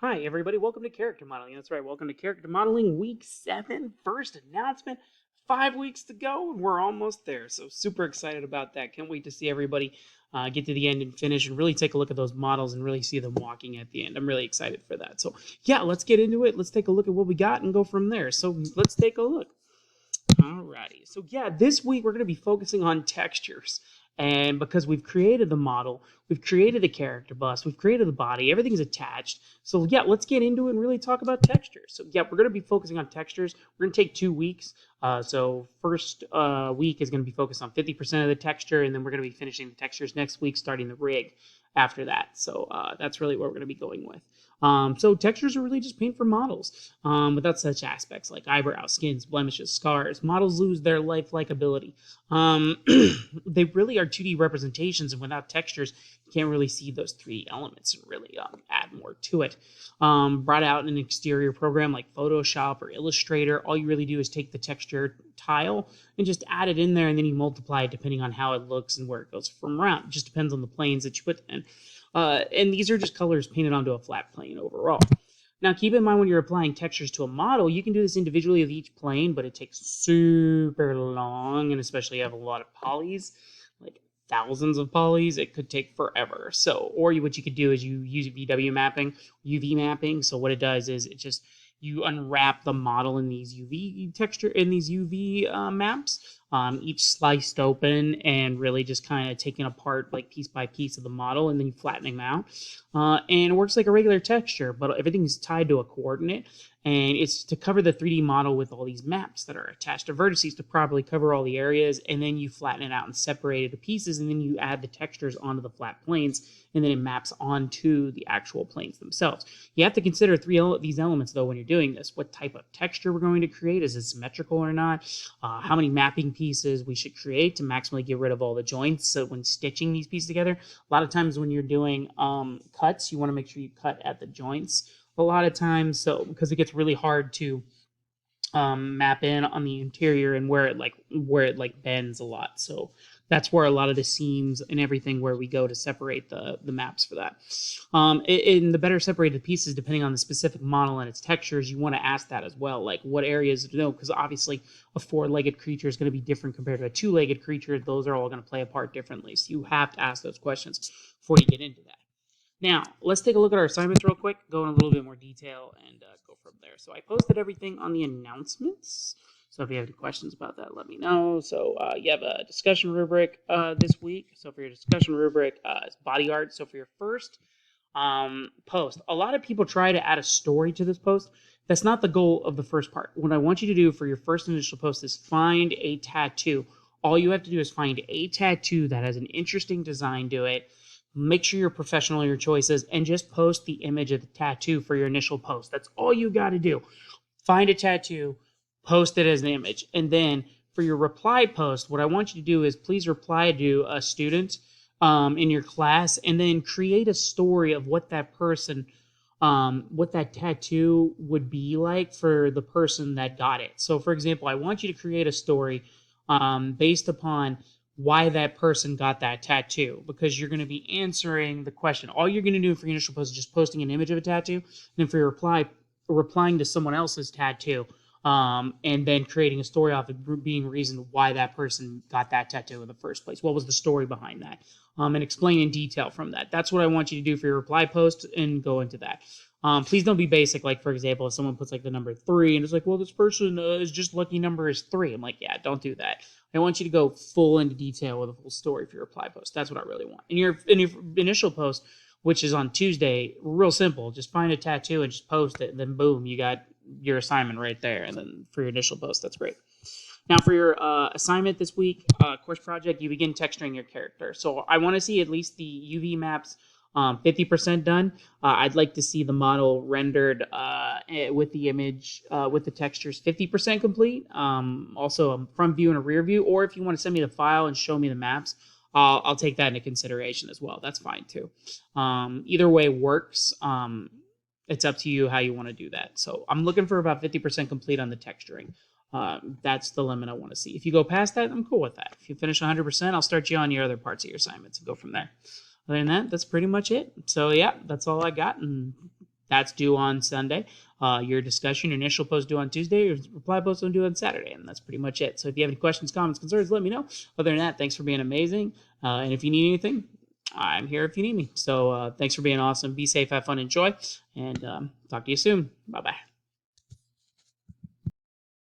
Hi, everybody. Welcome to Character Modeling. That's right. Welcome to Character Modeling Week 7. First announcement. 5 weeks to go, and we're almost there. So, super excited about that. Can't wait to see everybody get to the end and finish and really take a look at those models and really see them walking at the end. I'm really excited for that. So, yeah, let's get into it. Let's take a look at what we got and go from there. So, let's take a look. Alrighty. So yeah, this week we're going to be focusing on textures. And because we've created the model, we've created the character bus, we've created the body, everything's attached. So yeah, let's get into it and really talk about textures. So yeah, we're going to be focusing on textures. We're going to take 2 weeks. So first week is going to be focused on 50% of the texture, and then we're going to be finishing the textures next week, starting the rig after that. So that's really what we're going to be going with. So textures are really just paint for models without such aspects like eyebrows, skins, blemishes, scars. Models lose their lifelike ability. They really are 2D representations, and without textures, you can't really see those 3D elements and really add more to it. Brought out in an exterior program like Photoshop or Illustrator, all you really do is take the texture tile and just add it in there, and then you multiply it depending on how it looks and where it goes from around. It just depends on the planes that you put in. And these are just colors painted onto a flat plane overall. Now, keep in mind when you're applying textures to a model, you can do this individually with each plane, but it takes super long, and especially if you have a lot of polys, like thousands of polys, it could take forever. So, or what you could do is you use VW mapping, UV mapping. So what it does is it just you unwrap the model in these UV maps, each sliced open and really just kind of taking apart like piece by piece of the model, and then you flattening them out. And it works like a regular texture, but everything's tied to a coordinate, and it's to cover the 3D model with all these maps that are attached to vertices to properly cover all the areas, and then you flatten it out and separate it to pieces, and then you add the textures onto the flat planes, and then it maps onto the actual planes themselves. You have to consider these elements, though, when you're doing this. What type of texture we're going to create? Is it symmetrical or not? How many mapping pieces we should create to maximally get rid of all the joints. So when stitching these pieces together, a lot of times when you're doing cuts, you want to make sure you cut at the joints a lot of times, so because it gets really hard to map in on the interior and where it bends a lot. So that's where a lot of the seams and everything where we go to separate the maps for that. In the better separated pieces, depending on the specific model and its textures, you want to ask that as well. Like what areas to know, because obviously a 4-legged creature is going to be different compared to a 2-legged creature. Those are all going to play a part differently. So you have to ask those questions before you get into that. Now, let's take a look at our assignments real quick, go in a little bit more detail, and go from there. So I posted everything on the announcements. So if you have any questions about that, let me know. So you have a discussion rubric this week. So for your discussion rubric, it's body art. So for your first post, a lot of people try to add a story to this post. That's not the goal of the first part. What I want you to do for your first initial post is find a tattoo. All you have to do is find a tattoo that has an interesting design to it. Make sure you're professional in your choices and just post the image of the tattoo for your initial post. That's all you got to do. Find a tattoo, post it as an image. And then for your reply post, what I want you to do is please reply to a student in your class, and then create a story of what that person, what that tattoo would be like for the person that got it. So, for example, I want you to create a story based upon why that person got that tattoo, because you're going to be answering the question. All you're going to do for your initial post is just posting an image of a tattoo, and then for your replying to someone else's tattoo, and then creating a story off it being reason why that person got that tattoo in the first place. What was the story behind that? And explain in detail from that. That's what I want you to do for your reply post, and go into that. Please don't be basic. Like, for example, if someone puts like the number 3 and it's like, well, this person is just lucky number is 3. I'm like, yeah, don't do that. I want you to go full into detail with a full story for your reply post. That's what I really want. In your initial post, which is on Tuesday, real simple. Just find a tattoo and just post it, and then boom, you got your assignment right there. And then for your initial post, that's great. Now for your assignment this week, course project, you begin texturing your character. So I want to see at least the UV maps 50% done. I'd like to see the model rendered with the image, with the textures 50% complete. Also a front view and a rear view, or if you want to send me the file and show me the maps, I'll take that into consideration as well. That's fine too. Either way works. It's up to you how you want to do that. So I'm looking for about 50% complete on the texturing. That's the limit I want to see. If you go past that, I'm cool with that. If you finish 100%, I'll start you on your other parts of your assignments and go from there. Other than that, that's pretty much it. So yeah, that's all I got. And that's due on Sunday. Your discussion, your initial post due on Tuesday, your reply post due on Saturday, and that's pretty much it. So if you have any questions, comments, concerns, let me know. Other than that, thanks for being amazing. And if you need anything, I'm here if you need me. So thanks for being awesome. Be safe, have fun, enjoy, and talk to you soon. Bye-bye.